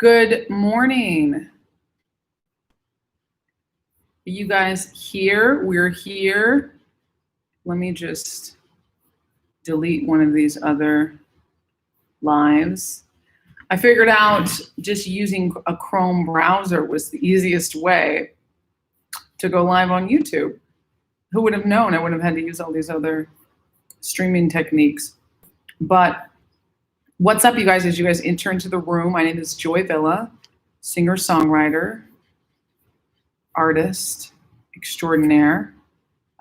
Good morning. Are you guys here? We're here. Let me just delete one of these other lives. I figured out just using a Chrome browser was the easiest way to go live on YouTube. Who would have known? I would have had to use all these other streaming techniques. But what's up, you guys, as you guys enter into the room? My name is Joyvilla, singer-songwriter, artist extraordinaire.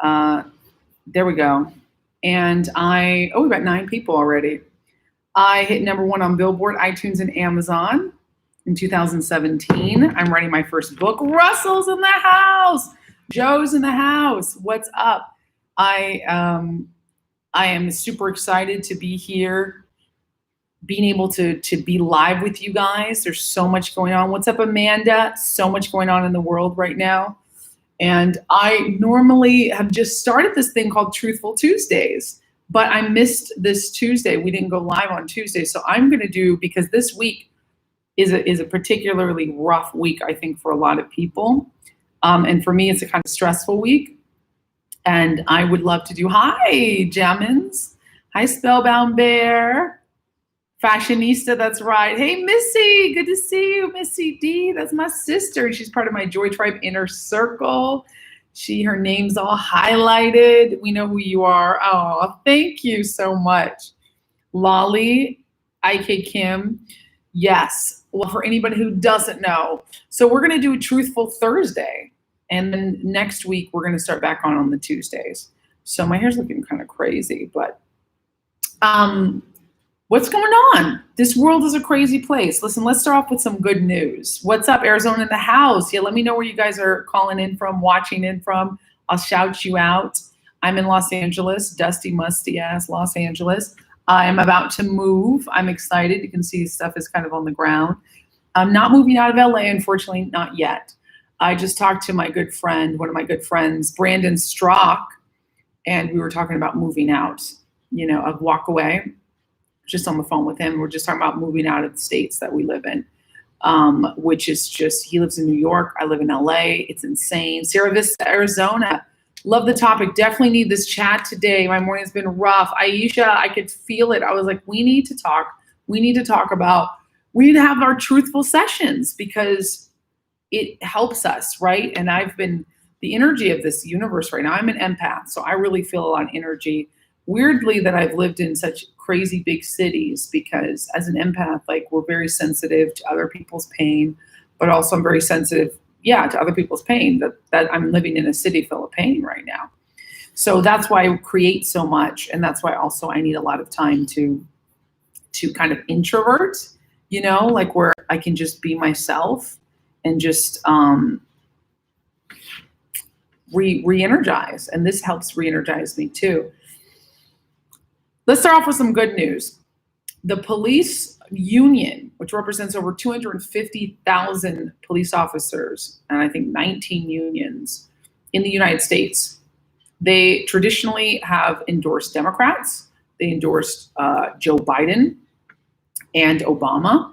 There we go. And we've got 9 people already. I hit #1 on Billboard, iTunes, and Amazon in 2017. I'm writing my first book. Russell's in the house. Joe's in the house. What's up? I am super excited to be here, being able to be live with you guys. There's so much going on. What's up, Amanda? So much going on in the world right now. And I normally have just started this thing called Truthful Tuesdays, but I missed this Tuesday. We didn't go live on Tuesday. So I'm going to do, because this week is a particularly rough week, I think, for a lot of people. And for me, it's a kind of stressful week. And I would love to do, hi, Jammins. Hi, Spellbound Bear. Fashionista, that's right. Hey, Missy, good to see you. Missy D, that's my sister. She's part of my Joy Tribe Inner Circle. Her name's all highlighted. We know who you are. Oh, thank you so much. Lolly, IK Kim, yes. Well, for anybody who doesn't know, so we're going to do a Truthful Thursday. And then next week, we're going to start back on the Tuesdays. So my hair's looking kind of crazy, but what's going on? This world is a crazy place. Listen, let's start off with some good news. What's up, Arizona in the house? Yeah, let me know where you guys are calling in from, watching in from. I'll shout you out. I'm in Los Angeles, dusty, musty ass Los Angeles. I'm about to move. I'm excited. You can see stuff is kind of on the ground. I'm not moving out of LA, unfortunately, not yet. I just talked to my good friend, one of my good friends, Brandon Strock, and we were talking about moving out, a walk away. Just on the phone with him. We're just talking about moving out of the states that we live in, which is just, he lives in New York. I live in LA. It's insane. Sierra Vista, Arizona. Love the topic. Definitely need this chat today. My morning's been rough. Aisha, I could feel it. I was like, we need to talk. We need to have our truthful sessions because it helps us, right? And I've been the energy of this universe right now. I'm an empath, so I really feel a lot of energy. Weirdly that I've lived in such crazy big cities because as an empath, like we're very sensitive to other people's pain, but also I'm very sensitive, to other people's pain, that I'm living in a city full of pain right now. So that's why I create so much. And that's why also I need a lot of time to kind of introvert, like where I can just be myself and just re-energize. And this helps re-energize me too. Let's start off with some good news. The police union, which represents over 250,000 police officers, and I think 19 unions in the United States, they traditionally have endorsed Democrats. They endorsed Joe Biden and Obama.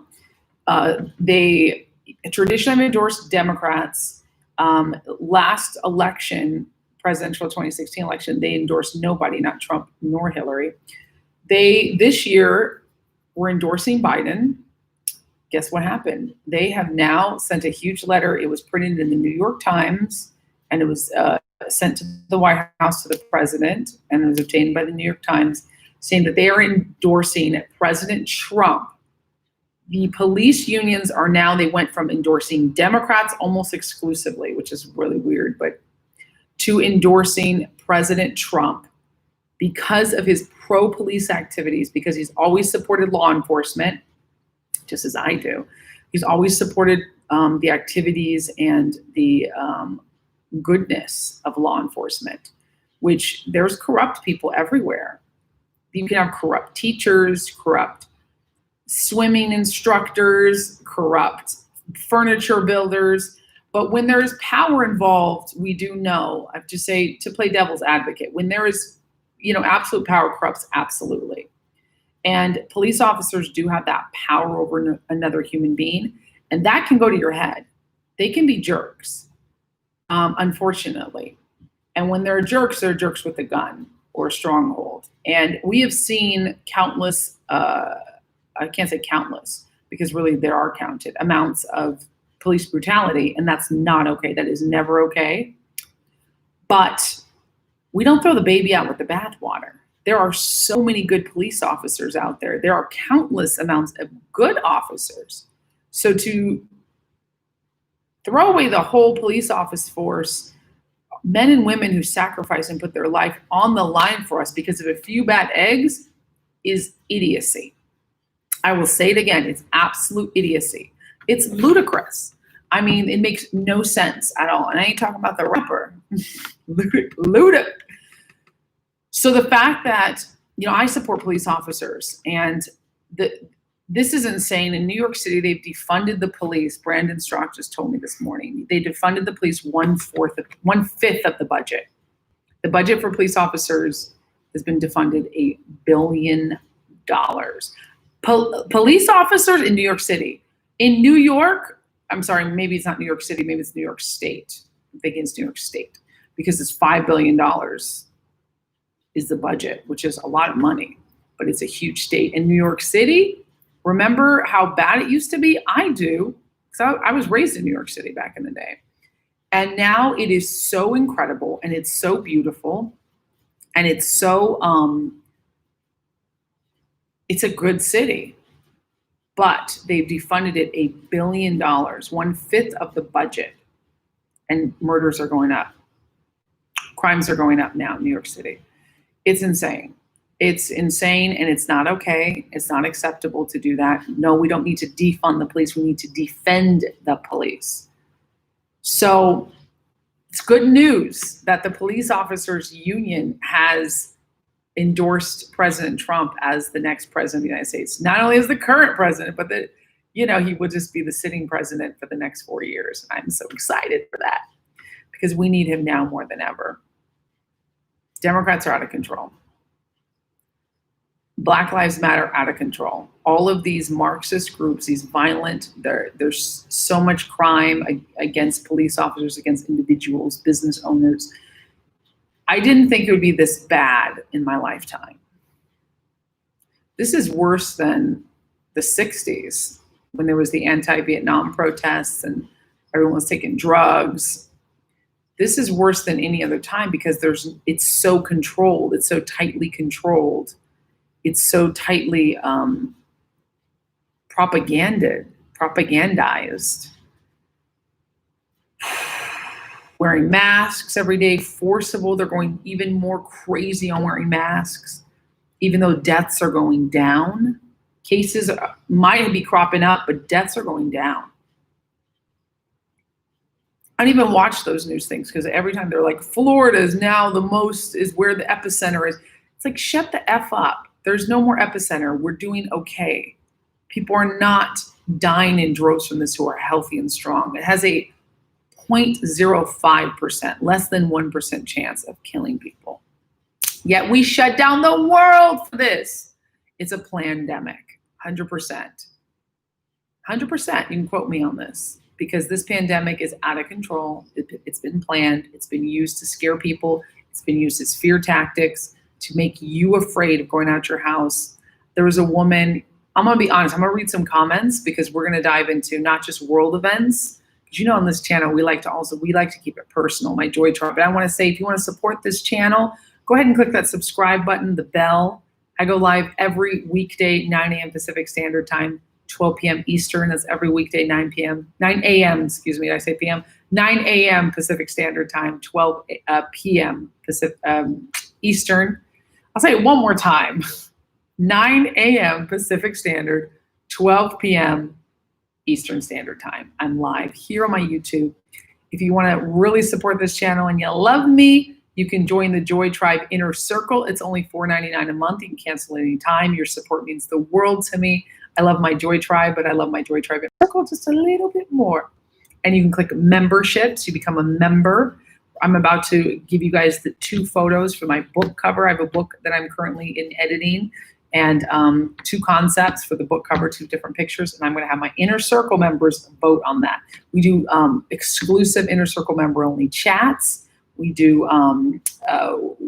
They traditionally endorsed Democrats. Last election, presidential 2016 election, they endorsed nobody, not Trump nor Hillary. They, this year, were endorsing Biden. Guess what happened? They have now sent a huge letter. It was printed in the New York Times, and it was sent to the White House to the president, and it was obtained by the New York Times, saying that they are endorsing President Trump. The police unions they went from endorsing Democrats almost exclusively, which is really weird, but to endorsing President Trump because of his pro-police activities, because he's always supported law enforcement, just as I do. He's always supported the activities and the goodness of law enforcement, which there's corrupt people everywhere. You can have corrupt teachers, corrupt swimming instructors, corrupt furniture builders. But when there is power involved, we do know, I have to say, to play devil's advocate, when there is, absolute power corrupts absolutely. And police officers do have that power over another human being. And that can go to your head. They can be jerks, unfortunately. And when they're jerks with a gun or a stronghold. And we have seen countless, I can't say countless, because really there are counted amounts of police brutality, and that's not okay. That is never okay. But we don't throw the baby out with the bathwater. There are so many good police officers out there. There are countless amounts of good officers. So to throw away the whole police office force, men and women who sacrifice and put their life on the line for us because of a few bad eggs, is idiocy. I will say it again, it's absolute idiocy. It's ludicrous. I mean, it makes no sense at all. And I ain't talking about the rapper. Ludicrous. So the fact that, I support police officers, and this is insane. In New York City, they've defunded the police. Brandon Strock just told me this morning. They defunded the police 1/5 of the budget. The budget for police officers has been defunded $1 billion. Police officers in New York City. In New York, I'm sorry, maybe it's not New York City, maybe it's New York State. I'm thinking it's New York State, because it's $5 billion is the budget, which is a lot of money, but it's a huge state. In New York City, remember how bad it used to be? I do, because I was raised in New York City back in the day. And now it is so incredible, and it's so beautiful, and it's so, it's a good city. But they've defunded it $1 billion, 1/5 of the budget, and murders are going up. Crimes are going up now in New York City. It's insane. It's insane, and it's not okay. It's not acceptable to do that. No, we don't need to defund the police. We need to defend the police. So it's good news that the police officers union has endorsed President Trump as the next president of the United States. Not only as the current president, but that, he would just be the sitting president for the next 4 years. I'm so excited for that, because we need him now more than ever. Democrats are out of control. Black Lives Matter, out of control. All of these Marxist groups, these violent, there's so much crime against police officers, against individuals, business owners. I didn't think it would be this bad in my lifetime. This is worse than the 60s, when there was the anti-Vietnam protests and everyone was taking drugs. This is worse than any other time, because it's so controlled. It's so tightly controlled. It's so tightly propagandized. Wearing masks every day, forcible. They're going even more crazy on wearing masks, even though deaths are going down. Cases might be cropping up, but deaths are going down. I don't even watch those news things, because every time they're like, Florida is now is where the epicenter is. It's like, shut the F up. There's no more epicenter. We're doing okay. People are not dying in droves from this who are healthy and strong. It has a 0.05%, less than 1% chance of killing people. Yet we shut down the world for this. It's a pandemic, 100%. 100%, you can quote me on this, because this pandemic is out of control. It's been planned. It's been used to scare people. It's been used as fear tactics to make you afraid of going out your house. There was a woman, I'm gonna be honest, I'm gonna read some comments, because we're gonna dive into not just world events. On this channel, we like to keep it personal, my Joy Tribe. But I want to say, if you want to support this channel, go ahead and click that subscribe button, the bell. I go live every weekday, 9 a.m. Pacific Standard Time, 12 p.m. Eastern. That's every weekday, 9 a.m. Excuse me, did I say p.m.? 9 a.m. Pacific Standard Time, 12 p.m. Pacific Eastern. I'll say it one more time. 9 a.m. Pacific Standard, 12 p.m. Eastern Standard Time. I'm live here on my YouTube. If you want to really support this channel and you love me, you can join the Joy Tribe Inner Circle. It's only $4.99 a month. You can cancel at any time. Your support means the world to me. I love my Joy Tribe, but I love my Joy Tribe Inner Circle just a little bit more. And you can click memberships. You become a member. I'm about to give you guys the 2 photos for my book cover. I have a book that I'm currently in editing. and 2 concepts for the book cover, 2 different pictures, and I'm going to have my Inner Circle members vote on that. We do exclusive Inner Circle member only chats. We do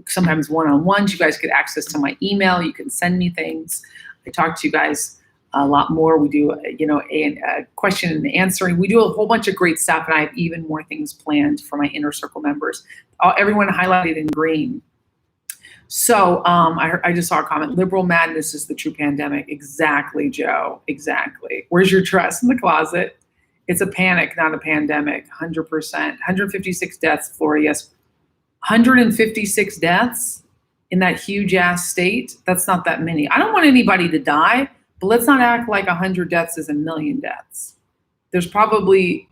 sometimes one-on-ones. You guys get access to my email. You can send me things. I talk to you guys a lot more. We do, a question and answering. We do a whole bunch of great stuff, and I have even more things planned for my Inner Circle members. Everyone highlighted in green. So I just saw a comment. Liberal madness is the true pandemic. Exactly, Joe. Exactly. Where's your dress? In the closet. It's a panic, not a pandemic. 100%. 156 deaths, Florida. Yes. 156 deaths in that huge ass state. That's not that many. I don't want anybody to die, but let's not act like 100 deaths is a million deaths. There's probably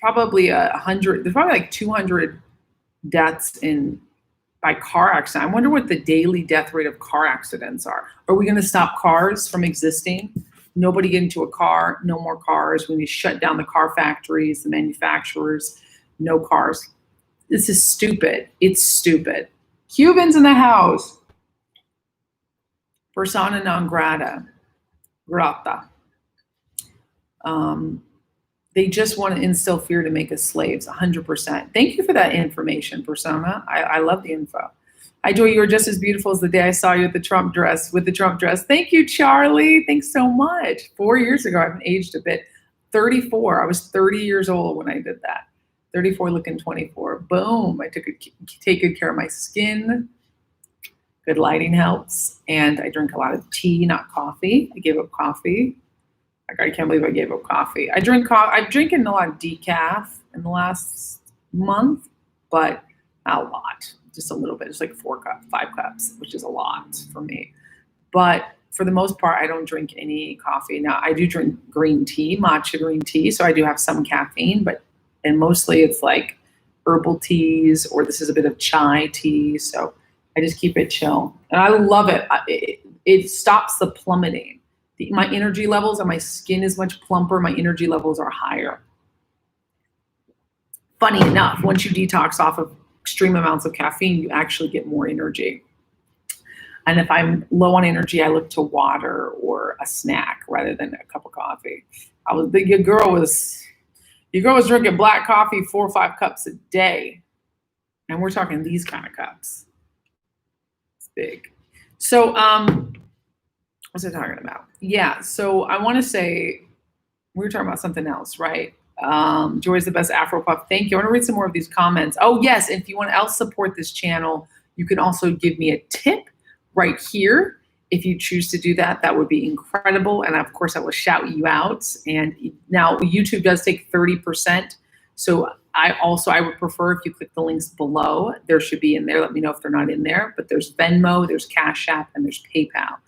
100. There's probably like 200 deaths by car accident. I wonder what the daily death rate of car accidents are. Are we going to stop cars from existing? Nobody get into a car, no more cars. We need to shut down the car factories, the manufacturers, no cars. This is stupid. It's stupid. Cubans in the house. Persona non grata. They just want to instill fear to make us slaves, 100%. Thank you for that information, Persona. I love the info. Hi, Joy, you were just as beautiful as the day I saw you with the Trump dress. Thank you, Charlie. Thanks so much. 4 years ago, I've aged a bit. 34. I was 30 years old when I did that. 34 looking 24. Boom. I take good care of my skin. Good lighting helps. And I drink a lot of tea, not coffee. I gave up coffee. I can't believe I gave up coffee. I've drinking a lot of decaf in the last month, but not a lot. Just a little bit. It's like 5 cups, which is a lot for me. But for the most part, I don't drink any coffee. Now, I do drink green tea, matcha green tea, so I do have some caffeine, and mostly it's like herbal teas, or this is a bit of chai tea, so I just keep it chill. And I love it. It stops the plummeting. My energy levels and my skin is much plumper. My energy levels are higher. Funny enough, once you detox off of extreme amounts of caffeine, you actually get more energy. And if I'm low on energy, I look to water or a snack rather than a cup of coffee. Your girl was drinking black coffee 4 or 5 cups a day. And we're talking these kind of cups. It's big. So, what's I talking about? Yeah, so I want to say, we were talking about something else, right? Joy's the best Afro puff. Thank you. I want to read some more of these comments. Oh, yes, if you want to else support this channel, you can also give me a tip right here. If you choose to do that, that would be incredible. And of course, I will shout you out. And now YouTube does take 30%. So I would prefer if you click the links below. There should be in there. Let me know if they're not in there. But there's Venmo, there's Cash App, and there's PayPal.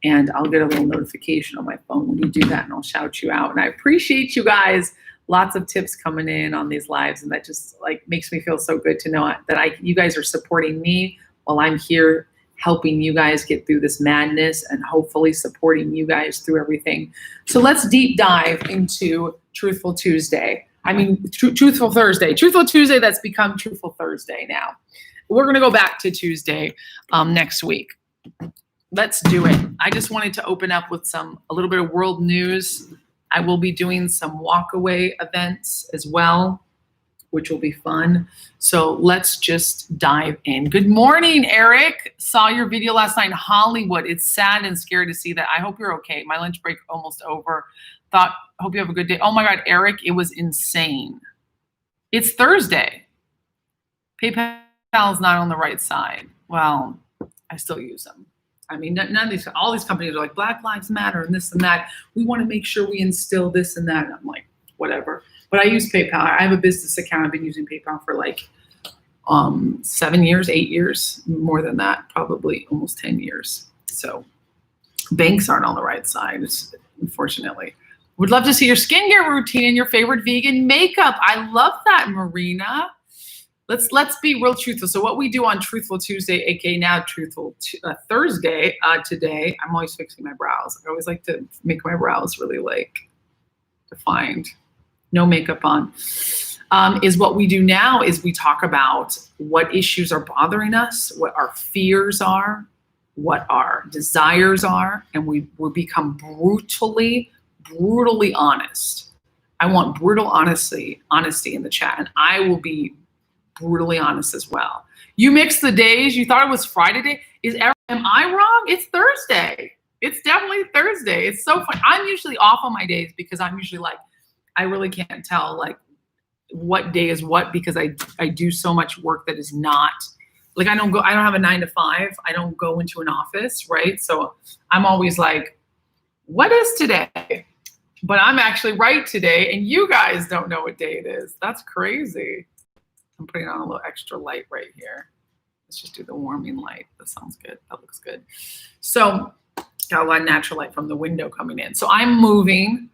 And I'll get a little notification on my phone when you do that, and I'll shout you out. And I appreciate you guys. Lots of tips coming in on these lives, and that just like makes me feel so good to know that you guys are supporting me while I'm here helping you guys get through this madness and hopefully supporting you guys through everything. So let's deep dive into Truthful Tuesday. Truthful Thursday. Truthful Tuesday that's become Truthful Thursday now. We're going to go back to Tuesday next week. Let's do it. I just wanted to open up with a little bit of world news. I will be doing some walkaway events as well, which will be fun. So let's just dive in. Good morning, Eric. Saw your video last night in Hollywood. It's sad and scary to see that. I hope you're okay. My lunch break almost over. Hope you have a good day. Oh my God, Eric, it was insane. It's Thursday. PayPal is not on the right side. Well, I still use them. All these companies are like, Black Lives Matter and this and that. We want to make sure we instill this and that. And I'm like, whatever. But I use PayPal. I have a business account. I've been using PayPal for like 7 years, 8 years, more than that, probably almost 10 years. So banks aren't on the right side, unfortunately. Would love to see your skincare routine and your favorite vegan makeup. I love that, Marina. Let's be real truthful. So what we do on Truthful Tuesday, aka now Truthful Thursday, today, I'm always fixing my brows. I always like to make my brows really defined, no makeup on. Is what we do now is we talk about what issues are bothering us, what our fears are, what our desires are, and we become brutally honest. I want brutal honesty in the chat, and I will be brutally honest as well. You mix the days. You thought it was Friday day. Am I wrong? It's Thursday. It's definitely Thursday. It's so fun. I'm usually off on my days because I'm usually like, I really can't tell like what day is what, because I do so much work that is not like, I don't have a 9 to 5. I don't go into an office, right? So I'm always like, what is today? But I'm actually right today, and you guys don't know what day it is. That's crazy. I'm putting on a little extra light right here. Let's just do the warming light. That sounds good. That looks good. So got a lot of natural light from the window coming in. So I'm moving.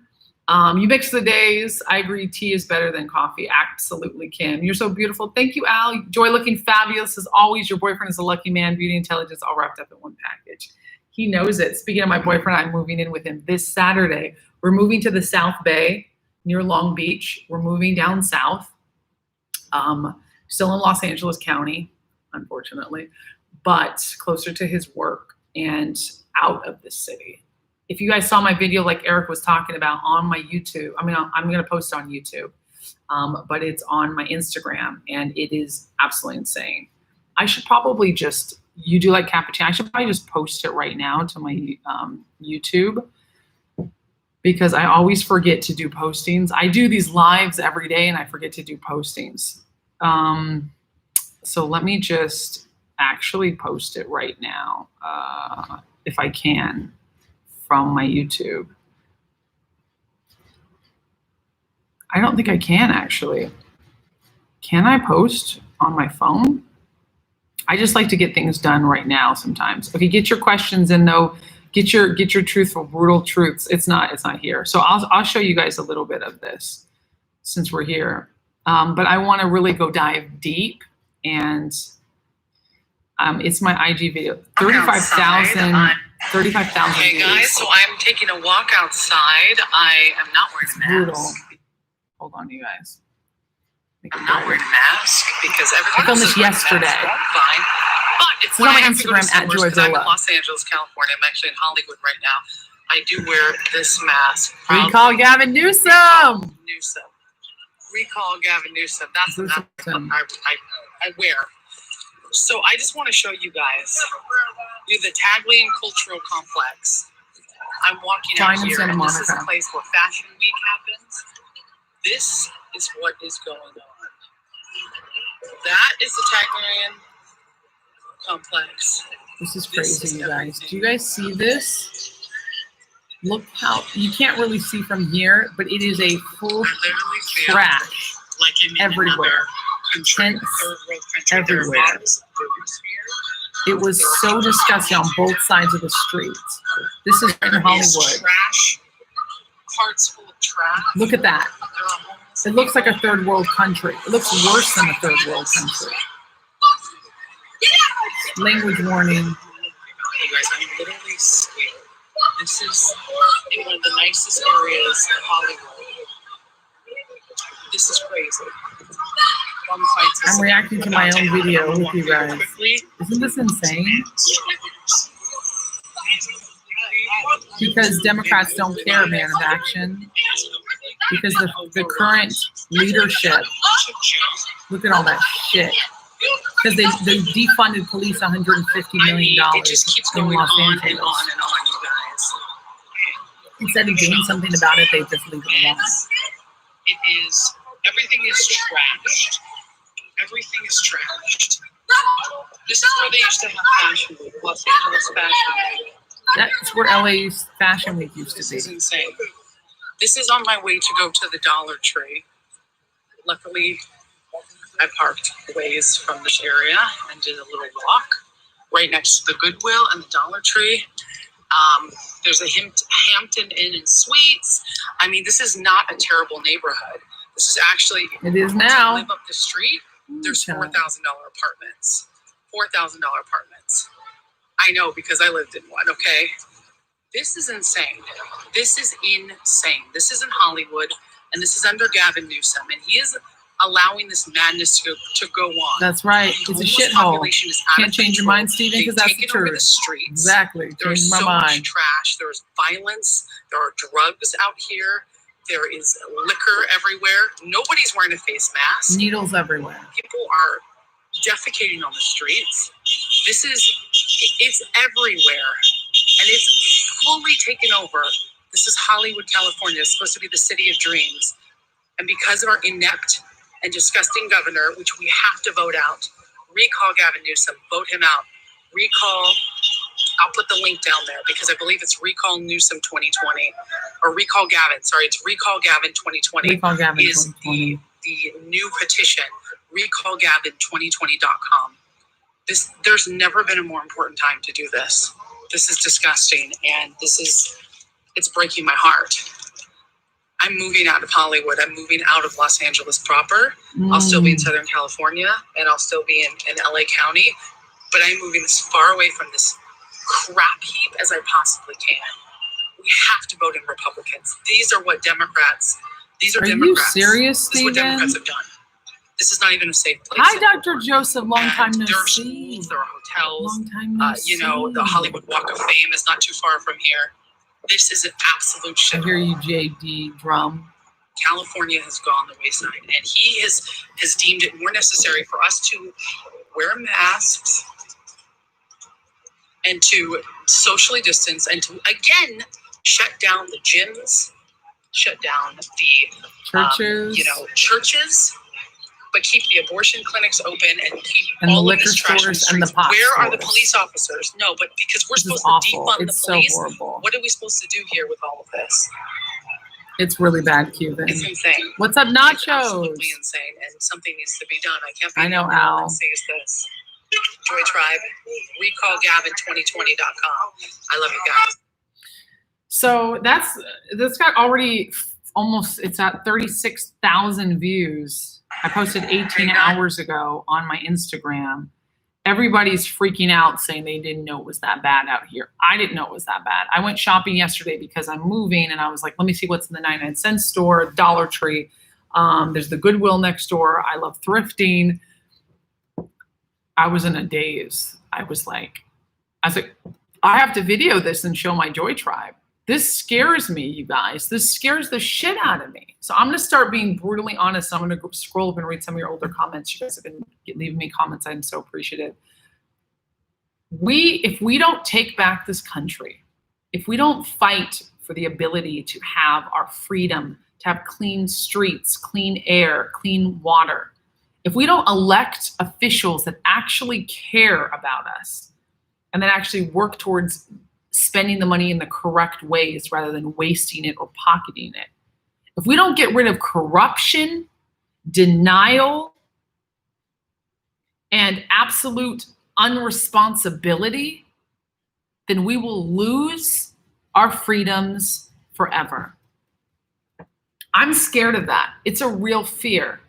You mix the days. I agree. Tea is better than coffee. Absolutely, Kim. You're so beautiful. Thank you, Al. Joy looking fabulous as always. Your boyfriend is a lucky man. Beauty, intelligence, all wrapped up in one package. He knows it. Speaking of my boyfriend, I'm moving in with him this Saturday. We're moving to the South Bay near Long Beach. We're moving down south. Still in Los Angeles County, unfortunately, but closer to his work and out of the city. If you guys saw my video, like Eric was talking about on my YouTube, I mean, I'm going to post it on YouTube, but it's on my Instagram, and it is absolutely insane. I should probably just, you do like cappuccino, I should probably just post it right now to my YouTube, because I always forget to do postings. I do these lives every day, and I forget to do postings. So let me just actually post it right now, if I can, from my YouTube. I don't think I can actually. Can I post on my phone? I just like to get things done right now sometimes. Okay, get your questions in though. Get your truthful, brutal truths. It's not here. So I'll show you guys a little bit of this since we're here. But I want to really go dive deep, and it's my IG video. 35,000. Hey guys, so I'm taking a walk outside. I am not wearing a mask. Brutal. Hold on, you guys. I'm not wearing a mask because everyone I filmed this yesterday. Fine. But it's on my Instagram at joyvilla. I'm in Los Angeles, California. I'm actually in Hollywood right now. I do wear this mask. Recall Gavin Newsom. Recall Gavin Newsom. That's the mask I wear. So I just want to show you guys the Taglian Cultural Complex. I'm walking out here, and this is a place where Fashion Week happens. This is what is going on. That is the Taglian Complex. This is crazy, you guys. Do you guys see this? Look how, you can't really see from here, but it is a full trash like in everywhere. Country, everywhere. It was so disgusting on both sides of the street. This is in Hollywood. Trash, carts full of trash. Look at that. It looks like a third world country. It looks worse than a third world country. Language warning. You guys, I'm literally scared. This is in one of the nicest areas of Hollywood. This is crazy. I'm reacting to my own video with you guys. Isn't this insane? Because Democrats don't care, man of action. Because the current leadership, look at all that shit. Because they defunded police $150 million in Los Angeles. Instead of doing something about it, they just leave it alone. It is, everything is trashed. Everything is trashed. This is where they used to have Fashion Week, Los Angeles Fashion Week. That's where LA's Fashion Week used to be. This is insane. This is on my way to go to the Dollar Tree. Luckily, I parked ways from this area and did a little walk right next to the Goodwill and the Dollar Tree. There's a Hampton Inn and Suites. I mean, this is not a terrible neighborhood. This is actually, it is now. To live up the street, there's $4,000 apartments. $4,000 apartments. I know because I lived in one, okay? This is insane. This is insane. This is in Hollywood, and this is under Gavin Newsom, and he is allowing this madness to go on. That's right. It's a Homeless shithole. population is out Can't of change your control. mind, Stephen, because They've that's the taken over the truth. streets. Exactly. There is Change my so mind. much trash. There is violence. There are drugs out here. There is liquor everywhere. Nobody's wearing a face mask. Needles everywhere. People are defecating on the streets. It's everywhere. And it's fully taken over. This is Hollywood, California. It's supposed to be the city of dreams. And because of our inept and disgusting governor, which we have to vote out, recall Gavin Newsom, vote him out. Recall, I'll put the link down there because I believe it's Recall Newsom 2020 or Recall Gavin. Sorry, it's Recall Gavin 2020. Recall Gavin is 2020. the new petition, recallgavin2020.com. There's never been a more important time to do this. This is disgusting, and it's breaking my heart. I'm moving out of Hollywood. I'm moving out of Los Angeles proper. I'll still be in Southern California, and I'll still be in LA County, but I'm moving as far away from this crap heap as I possibly can. We have to vote in Republicans. These are Democrats. Are you serious, This is what Stephen? Democrats have done. This is not even a safe place. Hi, Dr. Joseph. Long time no There are see. schools, there are hotels. Long time no see. The Hollywood Walk of Fame is not too far from here. This is an absolute I shit. hear you, JD Drum. California has gone the wayside, and he has deemed it more necessary for us to wear masks and to socially distance and to again shut down the gyms, shut down the Churches. churches, but keep the abortion clinics open and keep And the all of liquor this trash on the stores and the streets. pot Where are the stores. police officers? No, but because we're This is supposed to awful. defund It's the so police. horrible. What are we supposed to do here with all of this? It's really bad, Cuban. It's insane. What's up, It's Nachos? absolutely insane, and something needs to be done. I can't be I know, the only one Al. that sees this. Joy Tribe, recallgavin2020.com. I love you guys. So that's got already almost, it's at 36,000 views. I posted 18 hours ago on my Instagram. Everybody's freaking out saying they didn't know it was that bad out here. I didn't know it was that bad. I went shopping yesterday because I'm moving and I was like, let me see what's in the 99-cent store, Dollar Tree. There's the Goodwill next door. I love thrifting. I was in a daze. I was like, I have to video this and show my Joy Tribe. This scares me, you guys. This scares the shit out of me. So I'm going to start being brutally honest. I'm going to scroll up and read some of your older comments. You guys have been leaving me comments. I'm so appreciative. If we don't take back this country, if we don't fight for the ability to have our freedom, to have clean streets, clean air, clean water, if we don't elect officials that actually care about us and that actually work towards spending the money in the correct ways rather than wasting it or pocketing it, if we don't get rid of corruption, denial, and absolute unresponsibility, then we will lose our freedoms forever. I'm scared of that. It's a real fear.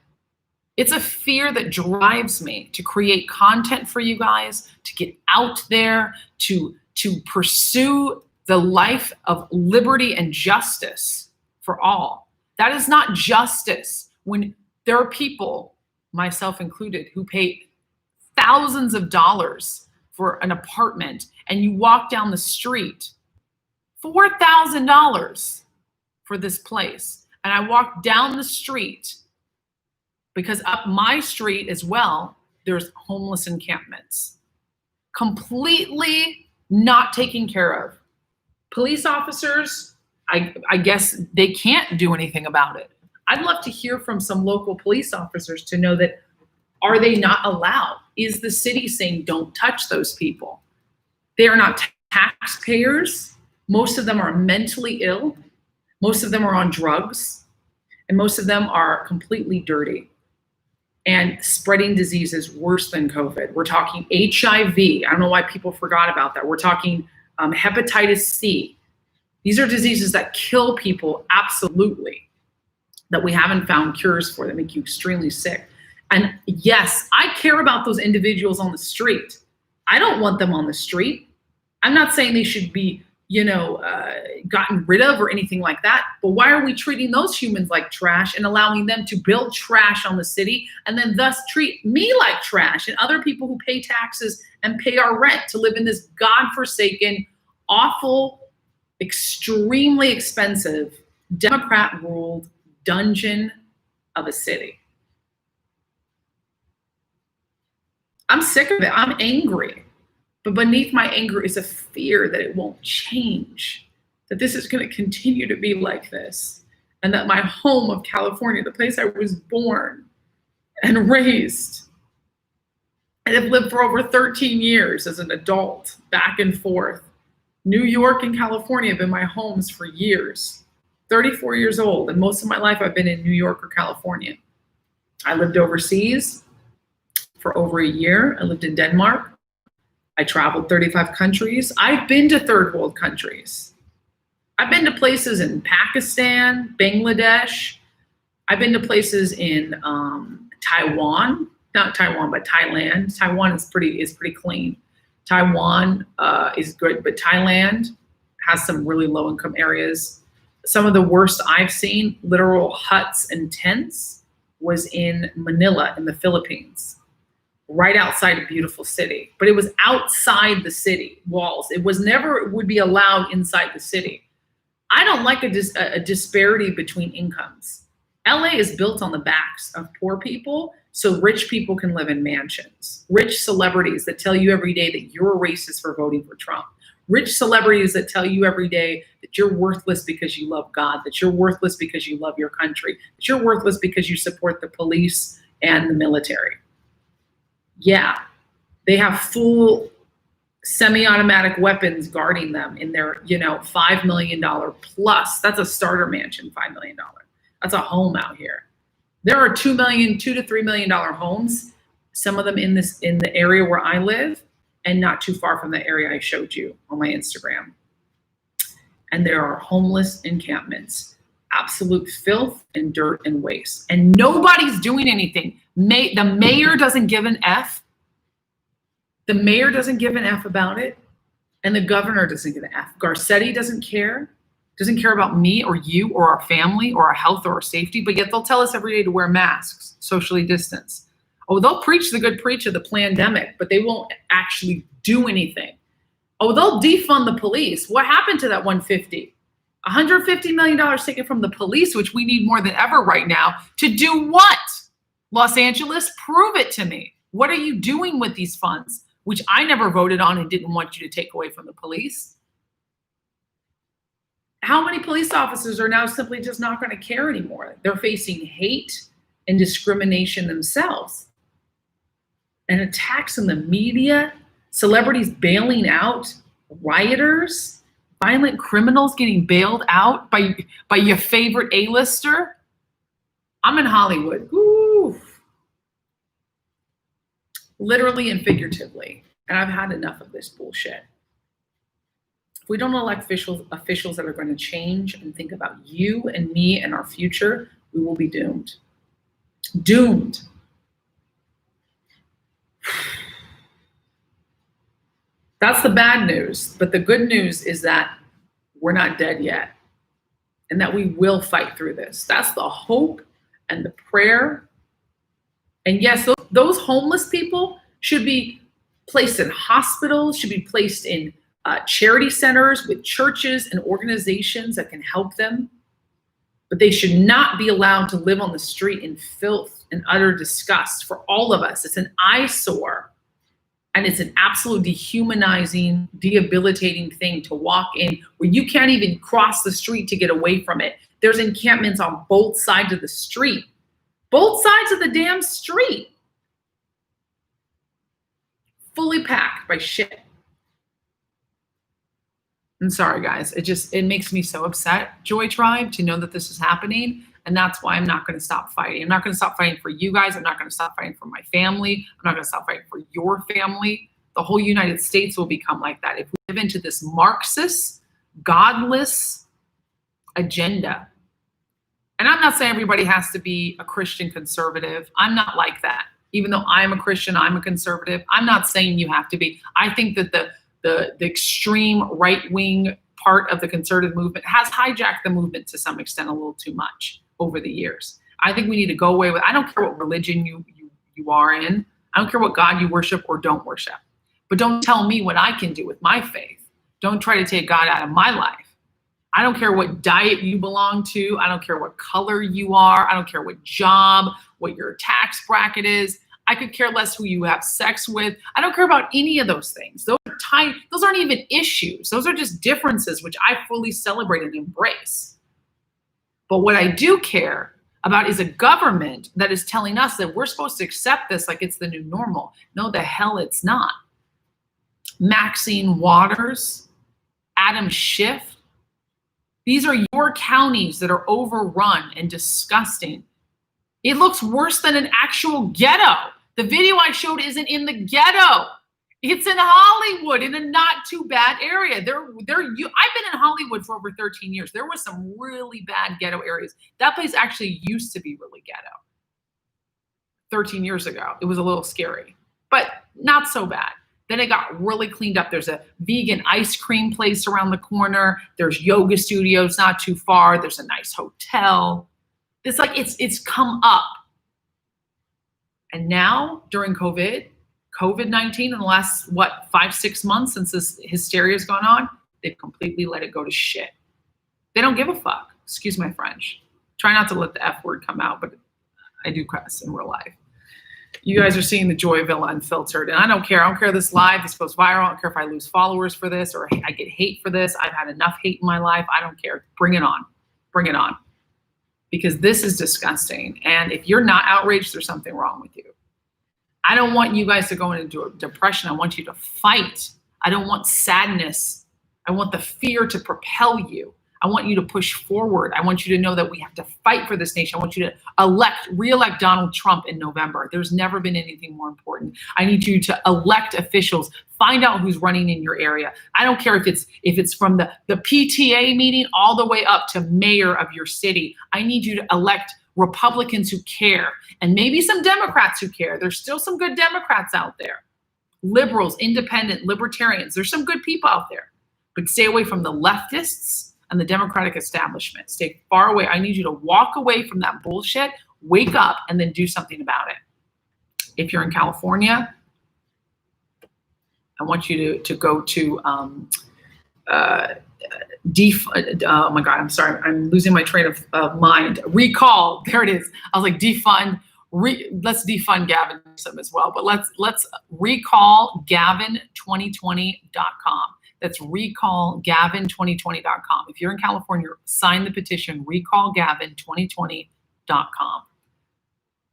It's a fear that drives me to create content for you guys, to get out there, to pursue the life of liberty and justice for all. That is not justice when there are people, myself included, who pay thousands of dollars for an apartment and you walk down the street, $4,000 for this place. And I walk down the street because up my street as well, there's homeless encampments. Completely not taken care of. Police officers, I guess they can't do anything about it. I'd love to hear from some local police officers to know that, are they not allowed? Is the city saying don't touch those people? They are not taxpayers. Most of them are mentally ill. Most of them are on drugs. And most of them are completely dirty and spreading diseases worse than COVID. We're talking HIV. I don't know why people forgot about that. We're talking hepatitis C. These are diseases that kill people, absolutely, that we haven't found cures for, that make you extremely sick. And yes, I care about those individuals on the street. I don't want them on the street. I'm not saying they should be gotten rid of or anything like that. But why are we treating those humans like trash and allowing them to build trash on the city and then thus treat me like trash and other people who pay taxes and pay our rent to live in this godforsaken, awful, extremely expensive, Democrat-ruled dungeon of a city? I'm sick of it. I'm angry. But beneath my anger is a fear that it won't change, that this is going to continue to be like this, and that my home of California, the place I was born and raised, and have lived for over 13 years as an adult, back and forth. New York and California have been my homes for years. 34 years old, and most of my life I've been in New York or California. I lived overseas for over a year. I lived in Denmark. I traveled 35 countries. I've been to third world countries. I've been to places in Pakistan, Bangladesh. I've been to places in Taiwan, not Taiwan, but Thailand. Taiwan is pretty clean. Taiwan is good, but Thailand has some really low income areas. Some of the worst I've seen, literal huts and tents, was in Manila in the Philippines, right outside a beautiful city. But it was outside the city walls. It would be allowed inside the city. I don't like a disparity between incomes. LA is built on the backs of poor people, so rich people can live in mansions. Rich celebrities that tell you every day that you're a racist for voting for Trump. Rich celebrities that tell you every day that you're worthless because you love God, that you're worthless because you love your country, that you're worthless because you support the police and the military. Yeah, they have full semi-automatic weapons guarding them in their, $5 million plus. That's a starter mansion, $5 million. That's a home out here. There are $2 to $3 million homes, some of them in the area where I live, and not too far from the area I showed you on my Instagram. And there are homeless encampments, absolute filth and dirt and waste. And nobody's doing anything. The mayor doesn't give an F. The mayor doesn't give an F about it. And the governor doesn't give an F. Garcetti doesn't care about me or you or our family or our health or our safety, but yet they'll tell us every day to wear masks, socially distance. Oh, they'll preach the good preach of the pandemic, but they won't actually do anything. Oh, they'll defund the police. What happened to that $150 million taken from the police, which we need more than ever right now, to do what? Los Angeles, prove it to me. What are you doing with these funds, which I never voted on and didn't want you to take away from the police? How many police officers are now simply just not going to care anymore? They're facing hate and discrimination themselves, and attacks in the media, celebrities bailing out rioters, violent criminals getting bailed out by your favorite A-lister. I'm in Hollywood. Ooh. Literally and figuratively. And I've had enough of this bullshit. If we don't elect officials that are going to change and think about you and me and our future, we will be doomed. Doomed. That's the bad news. But the good news is that we're not dead yet and that we will fight through this. That's the hope and the prayer. And yes, those homeless people should be placed in hospitals, should be placed in charity centers with churches and organizations that can help them. But they should not be allowed to live on the street in filth and utter disgust for all of us. It's an eyesore. And it's an absolute dehumanizing, debilitating thing to walk in where you can't even cross the street to get away from it. There's encampments on both sides of the street. Both sides of the damn street. Fully packed by shit. I'm sorry, guys. It makes me so upset, Joy Tribe, to know that this is happening. And that's why I'm not going to stop fighting. I'm not going to stop fighting for you guys. I'm not going to stop fighting for my family. I'm not going to stop fighting for your family. The whole United States will become like that if we live into this Marxist, godless agenda. And I'm not saying everybody has to be a Christian conservative. I'm not like that. Even though I'm a Christian, I'm a conservative. I'm not saying you have to be. I think that the extreme right-wing part of the conservative movement, has hijacked the movement to some extent a little too much over the years. I think we need to go away with, I don't care what religion you are in. I don't care what God you worship or don't worship. But don't tell me what I can do with my faith. Don't try to take God out of my life. I don't care what diet you belong to. I don't care what color you are. I don't care what job, what your tax bracket is. I could care less who you have sex with. I don't care about any of those things. Those aren't even issues. Those are just differences, which I fully celebrate and embrace. But what I do care about is a government that is telling us that we're supposed to accept this like it's the new normal. No, the hell it's not. Maxine Waters, Adam Schiff, these are your counties that are overrun and disgusting. It looks worse than an actual ghetto. The video I showed isn't in the ghetto. It's in Hollywood, in a not too bad area. I've been in Hollywood for over 13 years. There was some really bad ghetto areas. That place actually used to be really ghetto. 13 years ago, it was a little scary, but not so bad. Then it got really cleaned up. There's a vegan ice cream place around the corner. There's yoga studios not too far. There's a nice hotel. It's come up. And now during COVID-19 in the last, 5-6 months since this hysteria has gone on, they've completely let it go to shit. They don't give a fuck. Excuse my French. Try not to let the F word come out, but I do cuss in real life. You guys are seeing the joyvilla unfiltered, and I don't care. I don't care if this live, this goes viral. I don't care if I lose followers for this or I get hate for this. I've had enough hate in my life. I don't care. Bring it on. Bring it on. Because this is disgusting. And if you're not outraged, there's something wrong with you. I don't want you guys to go into a depression. I want you to fight. I don't want sadness. I want the fear to propel you. I want you to push forward. I want you to know that we have to fight for this nation. I want you to re-elect Donald Trump in November. There's never been anything more important. I need you to elect officials. Find out who's running in your area. I don't care if it's from the PTA meeting all the way up to mayor of your city. I need you to elect Republicans who care, and maybe some Democrats who care. There's still some good Democrats out there. Liberals, independent, libertarians. There's some good people out there. But stay away from the leftists and the Democratic establishment. Stay far away. I need you to walk away from that bullshit, wake up, and then do something about it. If you're in California, I want you to go to oh my God, I'm sorry. I'm losing my train of mind. Recall, there it is. I was like, defund. Let's defund Gavin as well, but let's recall Gavin2020.com. That's recallgavin2020.com. If you're in California, sign the petition, recallgavin2020.com.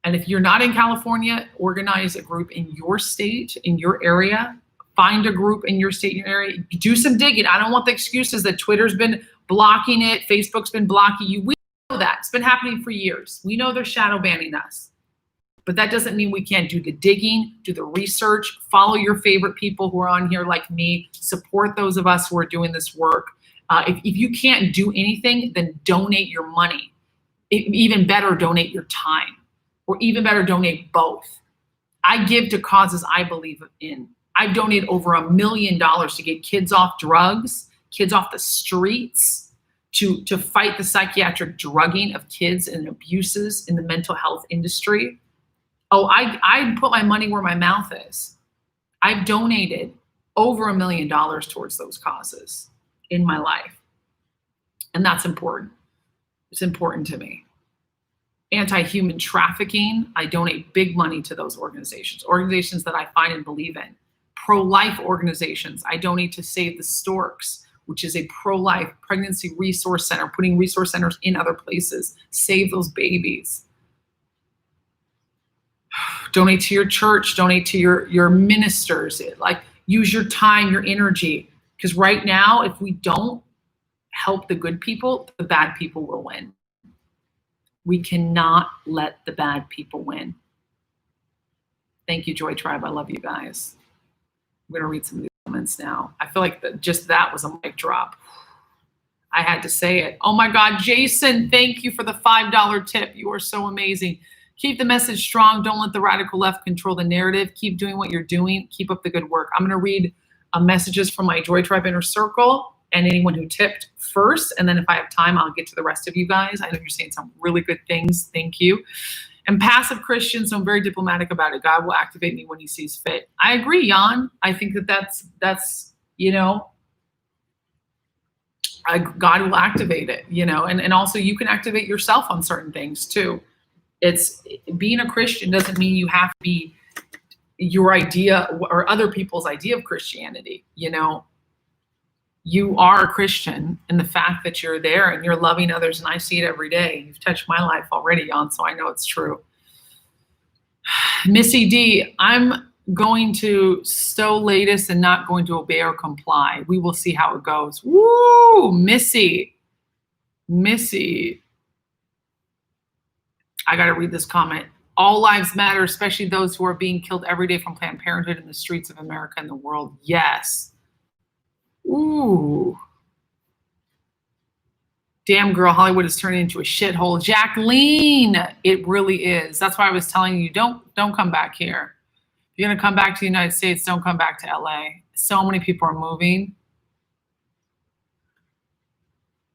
And if you're not in California, organize a group in your state, in your area. Find a group in your state, in your area. Do some digging. I don't want the excuses that Twitter's been blocking it, Facebook's been blocking you. We know that. It's been happening for years. We know they're shadow banning us. But that doesn't mean we can't do the digging, do the research, follow your favorite people who are on here like me, support those of us who are doing this work. If you can't do anything, then donate your money. Even better, donate your time. Or even better, donate both. I give to causes I believe in. I've donated over $1 million to get kids off drugs, kids off the streets, to fight the psychiatric drugging of kids and abuses in the mental health industry. Oh, I put my money where my mouth is. I've donated over $1 million towards those causes in my life. And that's important. It's important to me. Anti-human trafficking, I donate big money to those organizations that I find and believe in. Pro-life organizations, I donate to Save the Storks, which is a pro-life pregnancy resource center, putting resource centers in other places. Save those babies. Donate to your church, donate to your ministers. Use your time, your energy. Because right now, if we don't help the good people, the bad people will win. We cannot let the bad people win. Thank you, Joy Tribe. I love you guys. I'm going to read some of these comments now. I feel like just that was a mic drop. I had to say it. Oh my God, Jason, thank you for the $5 tip. You are so amazing. Keep the message strong. Don't let the radical left control the narrative. Keep doing what you're doing. Keep up the good work. I'm going to read messages from my Joy Tribe Inner Circle, and anyone who tipped first. And then if I have time, I'll get to the rest of you guys. I know you're saying some really good things. Thank you. And passive Christian, so I'm very diplomatic about it. God will activate me when he sees fit. I agree, Jan. I think that's God will activate it, and also you can activate yourself on certain things too. It's being a Christian doesn't mean you have to be your idea or other people's idea of Christianity. You are a Christian, and the fact that you're there and you're loving others, and I see it every day. You've touched my life already, Jan, so I know it's true. Missy D, I'm going to stow latest and not going to obey or comply. We will see how it goes. Woo, Missy. I got to read this comment. All lives matter, especially those who are being killed every day from Planned Parenthood in the streets of America and the world. Yes. Ooh. Damn, girl, Hollywood is turning into a shithole. Jacqueline, it really is. That's why I was telling you, don't come back here. If you're going to come back to the United States, don't come back to LA. So many people are moving.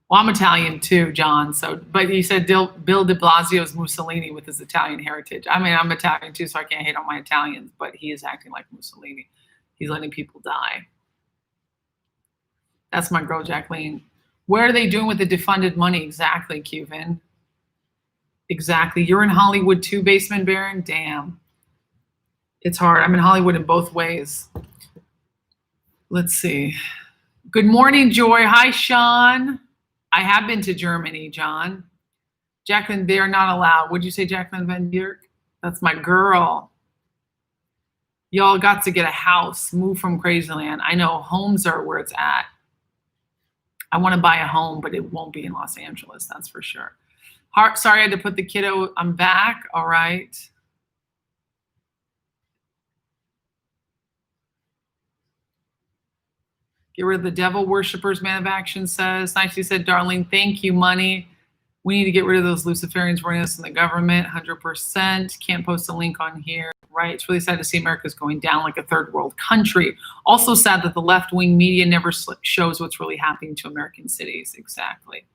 Well, I'm Italian too, John. But you said Bill de Blasio's Mussolini with his Italian heritage. I mean, I'm Italian too, so I can't hate on my Italians, but he is acting like Mussolini. He's letting people die. That's my girl, Jacqueline. What are they doing with the defunded money? Exactly, Cuban. Exactly. You're in Hollywood too, Basement Baron? Damn. It's hard. I'm in Hollywood in both ways. Let's see. Good morning, Joy. Hi, Sean. I have been to Germany, John. Jacqueline, they are not allowed. Would you say Jacqueline Van Dierk? That's my girl. Y'all got to get a house, move from Crazyland. I know homes are where it's at. I want to buy a home, but it won't be in Los Angeles, that's for sure. Sorry I had to put the kiddo, I'm back, all right. Get rid of the devil worshippers, Man of Action says. Nicely said, Darlene, thank you, money. We need to get rid of those Luciferians running us in the government, 100%. Can't post a link on here, right? It's really sad to see America's going down like a third world country. Also sad that the left-wing media never shows what's really happening to American cities. Exactly.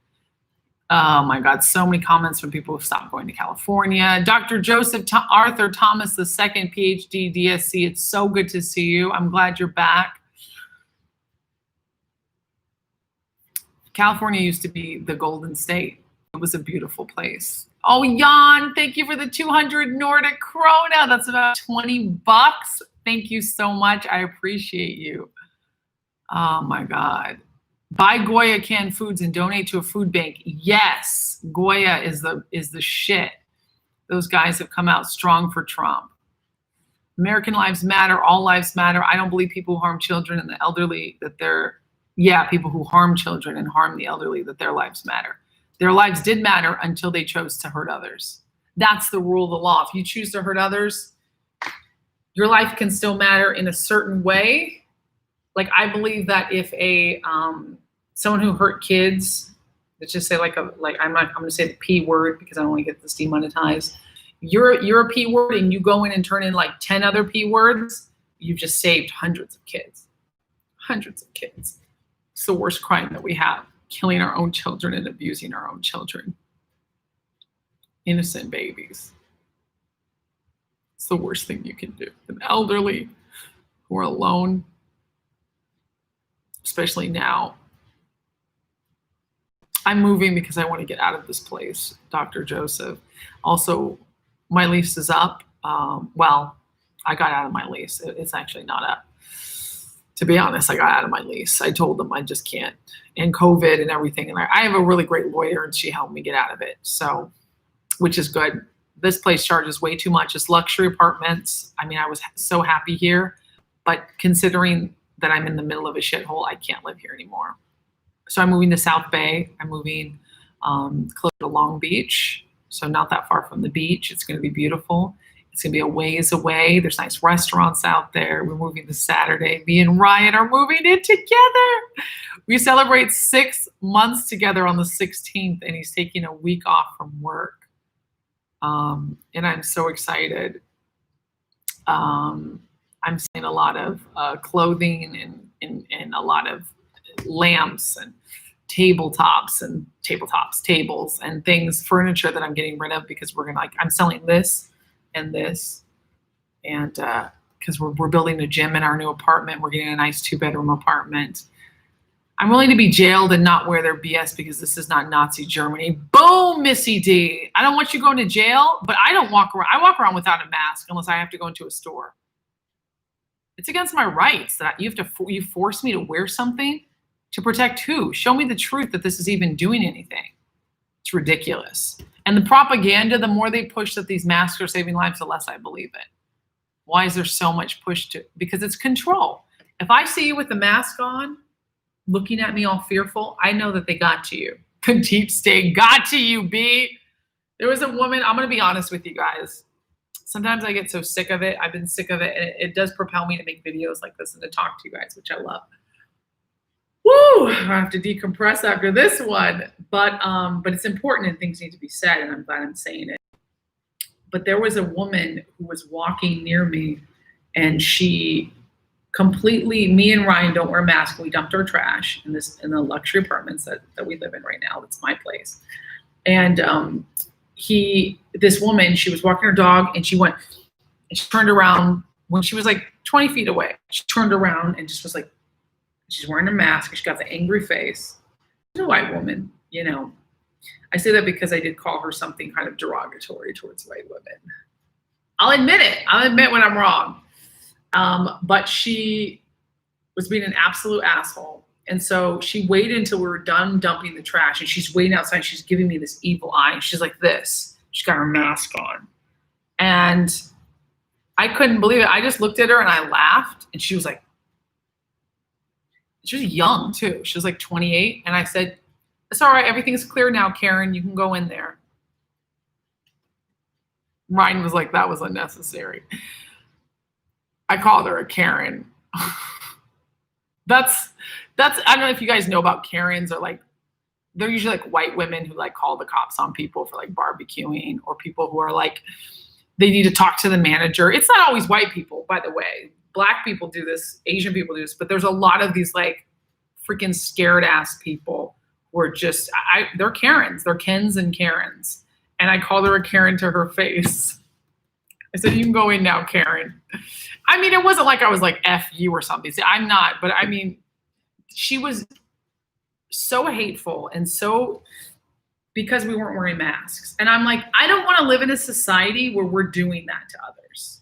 Oh my God, so many comments from people who stopped going to California. Dr. Joseph Arthur Thomas II, PhD, DSC, it's so good to see you. I'm glad you're back. California used to be the Golden State. It was a beautiful place. Oh, Jan, thank you for the 200 Nordic krona. That's about 20 bucks. Thank you so much. I appreciate you. Oh my God. Buy Goya canned foods and donate to a food bank. Yes, Goya is the shit. Those guys have come out strong for Trump. American lives matter. All lives matter. I don't believe people who harm children and the elderly people who harm children and harm the elderly, that their lives matter. Their lives did matter until they chose to hurt others. That's the rule of the law. If you choose to hurt others, your life can still matter in a certain way. Like I believe that if someone who hurt kids, let's just say I'm going to say the P word because I don't want to get this demonetized. You're a P word and you go in and turn in like 10 other P words, you've just saved hundreds of kids. Hundreds of kids. It's the worst crime that we have, killing our own children and abusing our own children. Innocent babies. It's the worst thing you can do. An elderly who are alone, especially now. I'm moving because I want to get out of this place, Dr. Joseph. Also, my lease is up. Well, I got out of my lease. It's actually not up. To be honest, I got out of my lease. I told them I just can't. And COVID and everything. And I have a really great lawyer and she helped me get out of it. So, which is good. This place charges way too much. It's luxury apartments. I mean, I was so happy here, but considering that I'm in the middle of a shithole, I can't live here anymore. So I'm moving to South Bay. I'm moving close to Long Beach. So not that far from the beach. It's going to be beautiful. It's going to be a ways away. There's nice restaurants out there. We're moving this Saturday. Me and Ryan are moving in together. We celebrate 6 months together on the 16th, and he's taking a week off from work. And I'm so excited. I'm seeing a lot of clothing and a lot of lamps and tables and things, furniture that I'm getting rid of because I'm selling this and this. And because we're building a gym in our new apartment. We're getting a nice 2-bedroom apartment. I'm willing to be jailed and not wear their BS because this is not Nazi Germany. Boom, Missy D. I don't want you going to jail, but I don't walk around. I walk around without a mask unless I have to go into a store. It's against my rights that you force me to wear something to protect who? Show me the truth that this is even doing anything. It's ridiculous. And the propaganda, the more they push that these masks are saving lives, the less I believe it. Why is there so much push to? Because it's control. If I see you with the mask on, looking at me all fearful, I know that they got to you. The deep state got to you, B. There was a woman, I'm going to be honest with you guys. Sometimes I get so sick of it. I've been sick of it. And it does propel me to make videos like this and to talk to you guys, which I love. Woo! I have to decompress after this one. But it's important and things need to be said. And I'm glad I'm saying it. But there was a woman who was walking near me and she me and Ryan don't wear masks. We dumped our trash in the luxury apartments that we live in right now. That's my place. And this woman, she was walking her dog and she turned around when she was like 20 feet away. She turned around and just was like, she's wearing a mask and she got the angry face. She's a white woman, you know. I say that because I did call her something kind of derogatory towards white women. I'll admit it. I'll admit when I'm wrong. But she was being an absolute asshole. And so she waited until we were done dumping the trash and she's waiting outside. She's giving me this evil eye. She's like this. She's got her mask on. And I couldn't believe it. I just looked at her and I laughed and she was young too. She was like 28. And I said, it's all right. Everything's clear now, Karen. You can go in there. Ryan was like, that was unnecessary. I called her a Karen. That's I don't know if you guys know about Karens or like, they're usually like white women who like call the cops on people for like barbecuing or people who are like, they need to talk to the manager. It's not always white people, by the way. Black people do this, Asian people do this, but there's a lot of these like freaking scared ass people who are just, they're Karens, they're Kens and Karens. And I called her a Karen to her face. I said, you can go in now, Karen. I mean, it wasn't like I was like, F you or something. See, I'm not, but I mean, she was so hateful and so, because we weren't wearing masks. And I'm like, I don't want to live in a society where we're doing that to others.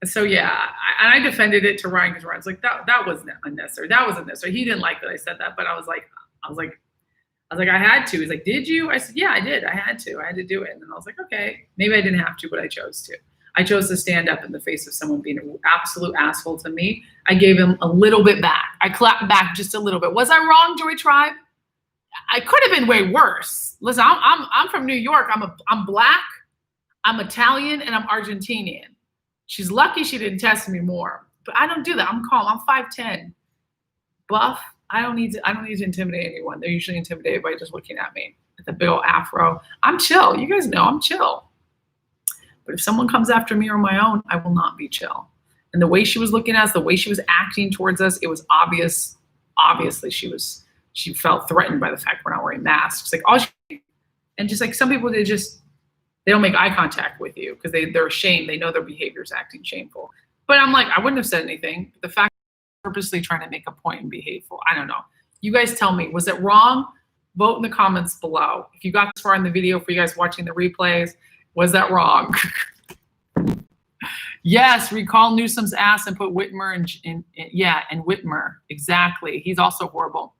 So yeah, I defended it to Ryan because Ryan's like, that was unnecessary. That was unnecessary. He didn't like that I said that, but I was like, I had to. He's like, did you? I said, yeah, I did. I had to do it. And then I was like, okay, maybe I didn't have to, but I chose to. I chose to stand up in the face of someone being an absolute asshole to me. I gave him a little bit back. I clapped back just a little bit. Was I wrong, Joy Tribe? I could have been way worse. Listen, I'm from New York. I'm Black, I'm Italian, and I'm Argentinian. She's lucky she didn't test me more. But I don't do that. I'm calm. I'm 5'10", buff. I don't need to intimidate anyone. They're usually intimidated by just looking at me with the big old afro. I'm chill. You guys know I'm chill. But if someone comes after me or my own, I will not be chill. And the way she was looking at us, the way she was acting towards us, it was obvious. Obviously, she felt threatened by the fact we're not wearing masks. Like and just like some people, they don't make eye contact with you because they're ashamed. They know their behavior is acting shameful. But I'm like, I wouldn't have said anything. But the fact purposely trying to make a point and be hateful. I don't know. You guys tell me, was it wrong? Vote in the comments below. If you got this far in the video for you guys watching the replays, was that wrong? Yes, recall Newsom's ass and put Whitmer and Whitmer. Exactly. He's also horrible.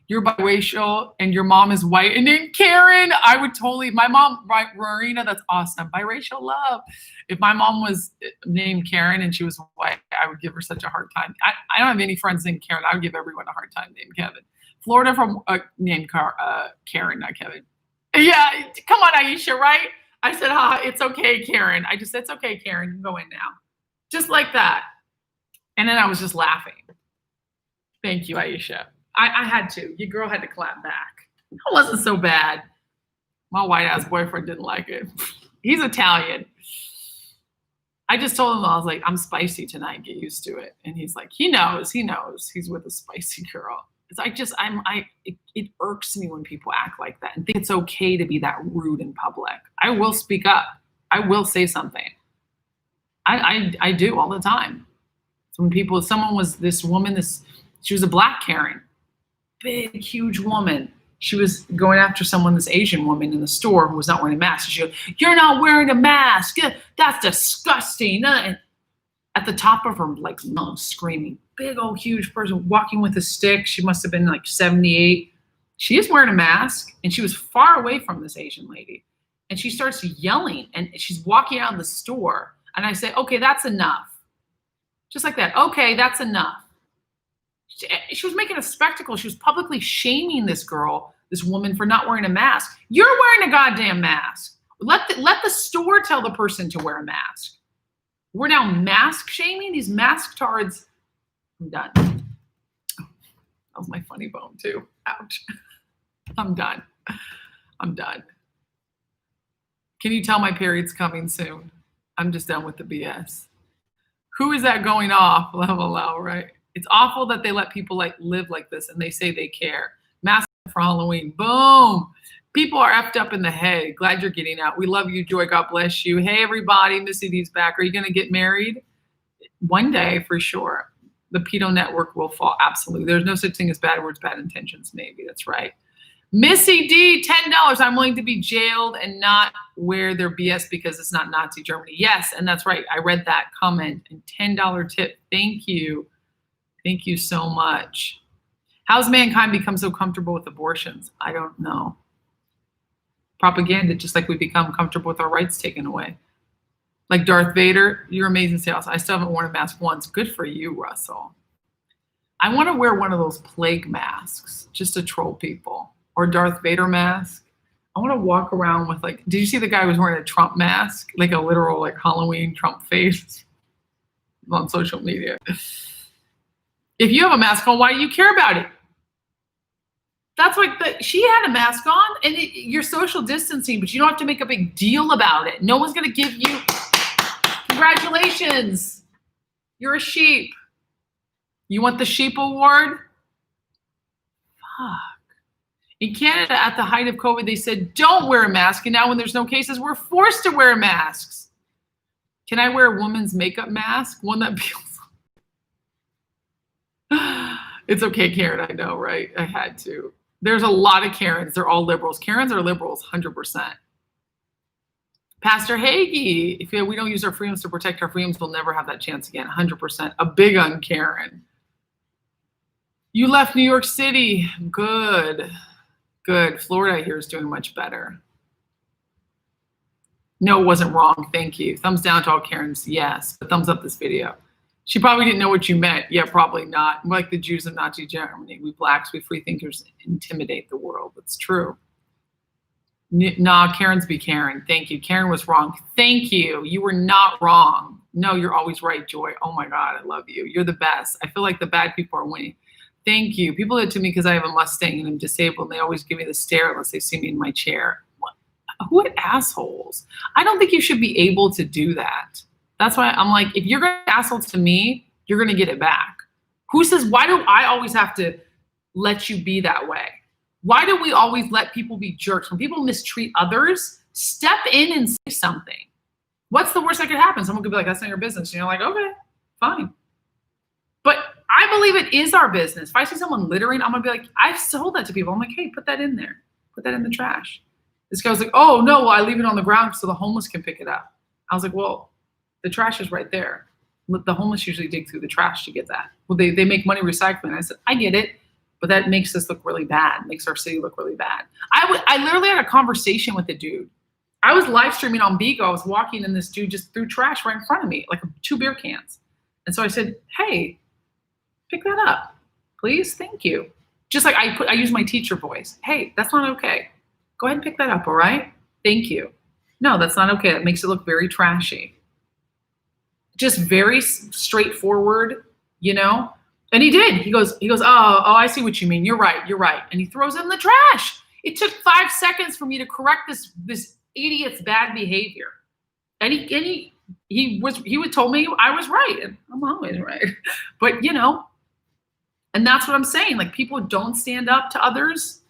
You're biracial and your mom is white and named Karen. I would totally, my mom, right, Marina, that's awesome. Biracial love. If my mom was named Karen and she was white, I would give her such a hard time. I don't have any friends named Karen. I would give everyone a hard time named Kevin. Florida from named Karen, not Kevin. Yeah, come on, Aisha, right? I said, it's okay, Karen. I just said, it's okay, Karen. You can go in now. Just like that. And then I was just laughing. Thank you, Aisha. I had to. Your girl had to clap back. It wasn't so bad. My white-ass boyfriend didn't like it. He's Italian. I just told him, I was like, I'm spicy tonight. Get used to it. And he's like, he knows. He's with a spicy girl. it irks me when people act like that and think it's okay to be that rude in public. I will speak up. I will say something. I do all the time. So when this woman, she was a black Karen, big, huge woman. She was going after this Asian woman in the store who was not wearing a mask. She goes, "You're not wearing a mask. That's disgusting." And at the top of her lungs, screaming, big old huge person walking with a stick. She must have been 78. She is wearing a mask, and she was far away from this Asian lady. And she starts yelling, and she's walking out of the store. And I say, "Okay, that's enough." Just like that. "Okay, that's enough." She was making a spectacle. She was publicly shaming this woman for not wearing a mask. You're wearing a goddamn mask. Let the store tell the person to wear a mask. We're now mask shaming these mask tards. I'm done. That was my funny bone too. Ouch. I'm done. Can you tell my period's coming soon? I'm just done with the BS. Who is that going off? Level out, right? It's awful that they let people live like this and they say they care. Mask for Halloween. Boom. People are effed up in the head. Glad you're getting out. We love you, Joy. God bless you. Hey, everybody. Missy D's back. Are you going to get married? One day, for sure. The pedo network will fall. Absolutely. There's no such thing as bad words, bad intentions. Maybe. That's right. Missy D, $10. I'm willing to be jailed and not wear their BS because it's not Nazi Germany. Yes, and that's right. I read that comment. And $10 tip. Thank you. Thank you so much. How's mankind become so comfortable with abortions? I don't know. Propaganda, just like we become comfortable with our rights taken away. Like Darth Vader, you're amazing sales. I still haven't worn a mask once. Good for you, Russell. I want to wear one of those plague masks just to troll people. Or Darth Vader mask. I want to walk around with did you see the guy who was wearing a Trump mask? Like a literal Halloween Trump face on social media. If you have a mask on, why do you care about it? That's she had a mask on and you're social distancing, but you don't have to make a big deal about it. No one's going to give you congratulations. You're a sheep. You want the sheep award? Fuck. In Canada, at the height of COVID, they said, don't wear a mask. And now when there's no cases, we're forced to wear masks. Can I wear a woman's makeup mask? One that peels. It's okay, Karen. I know, right? I had to. There's a lot of Karens. They're all liberals. Karens are liberals, 100%. Pastor Hagee, if we don't use our freedoms to protect our freedoms, we'll never have that chance again, 100%. A big un Karen. You left New York City. Good. Florida, I hear, is doing much better. No, it wasn't wrong. Thank you. Thumbs down to all Karens. Yes. But thumbs up this video. She probably didn't know what you meant. Yeah, probably not. Like the Jews in Nazi Germany. We blacks, we free thinkers intimidate the world. It's true. Nah, Karen's be Karen. Thank you. Karen was wrong. Thank you. You were not wrong. No, you're always right, Joy. Oh my God, I love you. You're the best. I feel like the bad people are winning. Thank you. People do it to me because I have a Mustang and I'm disabled. And they always give me the stare unless they see me in my chair. What assholes? I don't think you should be able to do that. That's why I'm like, if you're going to asshole to me, you're going to get it back. Who says, why do I always have to let you be that way? Why do we always let people be jerks? When people mistreat others, step in and say something. What's the worst that could happen? Someone could be like, that's not your business. And you're like, okay, fine. But I believe it is our business. If I see someone littering, I'm going to be like, I've sold that to people. I'm like, hey, put that in there. Put that in the trash. This guy was like, oh, no, well, I leave it on the ground so the homeless can pick it up. I was like, well, the trash is right there. The homeless usually dig through the trash to get that. Well, they make money recycling. I said, I get it, but that makes us look really bad. Makes our city look really bad. I literally had a conversation with a dude. I was live streaming on Bigo. I was walking and this dude just threw trash right in front of me, like 2 beer cans. And so I said, hey, pick that up, please. Thank you. Just like I use my teacher voice. Hey, that's not okay. Go ahead and pick that up, all right? Thank you. No, that's not okay. That makes it look very trashy. Just very straightforward, you know? And he did. He goes, oh, I see what you mean. You're right. And he throws it in the trash. It took 5 seconds for me to correct this idiot's bad behavior. And he would told me I was right. And I'm always right. But you know, And that's what I'm saying. Like, people don't stand up to others.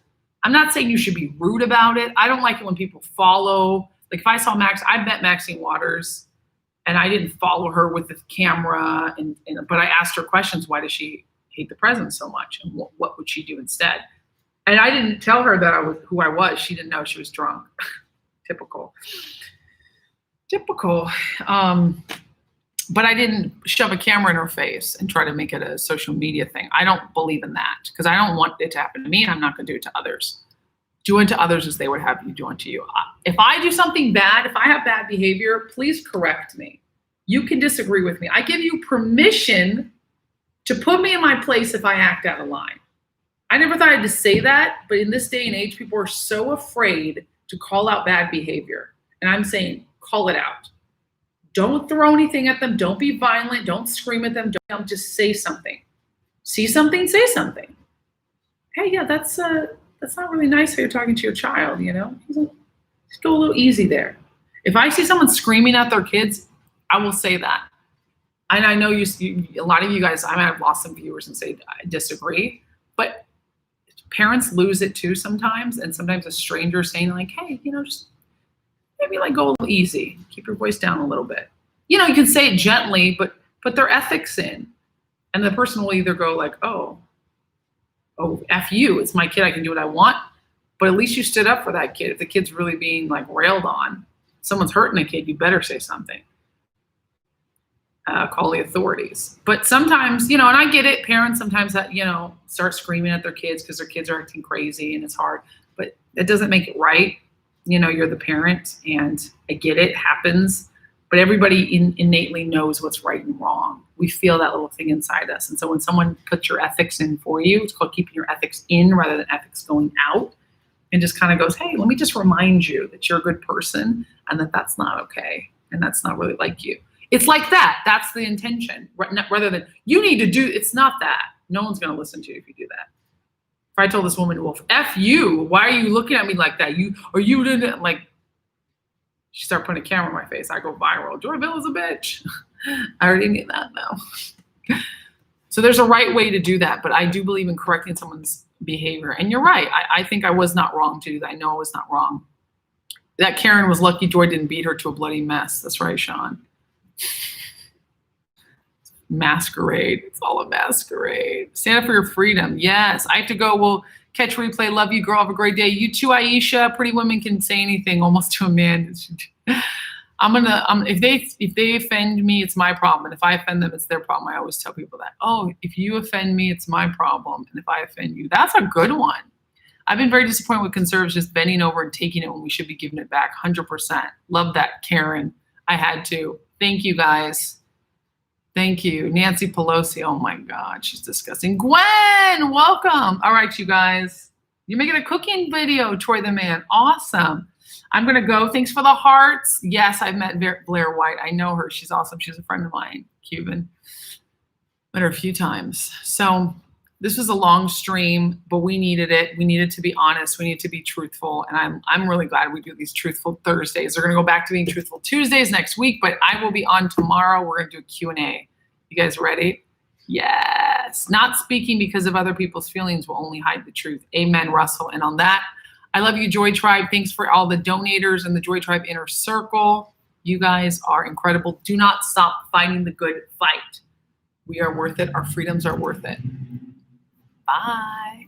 I'm not saying you should be rude about it. I don't like it when people follow. Like, if I saw I've met Maxine Waters, and I didn't follow her with the camera, but I asked her questions. Why does she hate the president so much? And what would she do instead? And I didn't tell her that I was who I was. She didn't know she was drunk. Typical. But I didn't shove a camera in her face and try to make it a social media thing. I don't believe in that, because I don't want it to happen to me, and I'm not going to do it to others. Do unto others as they would have you do unto you. If I do something bad, if I have bad behavior, please correct me. You can disagree with me. I give you permission to put me in my place if I act out of line. I never thought I had to say that, but in this day and age, people are so afraid to call out bad behavior. And I'm saying, call it out. Don't throw anything at them. Don't be violent. Don't scream at them. Don't just say something. See something, say something. Hey, yeah, that's not really nice how you're talking to your child, you know? Just go a little easy there. If I see someone screaming at their kids, I will say that. And I know a lot of you guys, I might have lost some viewers and say I disagree, but parents lose it too sometimes. And sometimes a stranger saying like, hey, you know, just maybe like go a little easy, keep your voice down a little bit. You know, you can say it gently, but put their ethics in. And the person will either go like, oh, F you, it's my kid, I can do what I want. But at least you stood up for that kid. If the kid's really being like railed on, someone's hurting a kid, you better say something. Call the authorities. But sometimes, you know, and I get it, parents sometimes that, you know, start screaming at their kids because their kids are acting crazy and it's hard, but it doesn't make it right. You know, you're the parent, and I get it, happens, but everybody innately knows what's right and wrong. We feel that little thing inside us. And so when someone puts your ethics in for you, it's called keeping your ethics in rather than ethics going out, and just kind of goes, hey, let me just remind you that you're a good person and that that's not okay. And that's not really like you. It's like that. That's the intention, rather than you need to do. It's not that. No one's going to listen to you if you do that. If I told this woman, well, F you, why are you looking at me like that? You didn't, like, she started putting a camera in my face. I go viral. Joyvilla's a bitch. I already knew that though. So there's a right way to do that, but I do believe in correcting someone's behavior. And you're right. I think I was not wrong to do that. I know I was not wrong. That Karen was lucky Joy didn't beat her to a bloody mess. That's right, Sean. Masquerade. It's all a masquerade. Stand up for your freedom. Yes. I have to go. We'll catch replay. Love you, girl. Have a great day. You too, Aisha. Pretty women can say anything almost to a man. If they offend me, it's my problem. And if I offend them, it's their problem. I always tell people that. Oh, if you offend me, it's my problem. And if I offend you, that's a good one. I've been very disappointed with conservatives just bending over and taking it when we should be giving it back. 100%. Love that, Karen. I had to. Thank you, guys. Thank you. Nancy Pelosi. Oh my God, she's disgusting. Gwen, welcome. All right, you guys. You're making a cooking video, Troy the Man. Awesome. I'm going to go. Thanks for the hearts. Yes, I've met Blair White. I know her. She's awesome. She's a friend of mine, Cuban. Met her a few times. So this was a long stream, but we needed it. We needed to be honest. We need to be truthful. And I'm really glad we do these Truthful Thursdays. They're going to go back to being Truthful Tuesdays next week, but I will be on tomorrow. We're going to do a Q&A. You guys ready? Yes. Not speaking because of other people's feelings will only hide the truth. Amen, Russell. And on that, I love you, Joy Tribe. Thanks for all the donators in the Joy Tribe Inner Circle. You guys are incredible. Do not stop fighting the good fight. We are worth it. Our freedoms are worth it. Bye.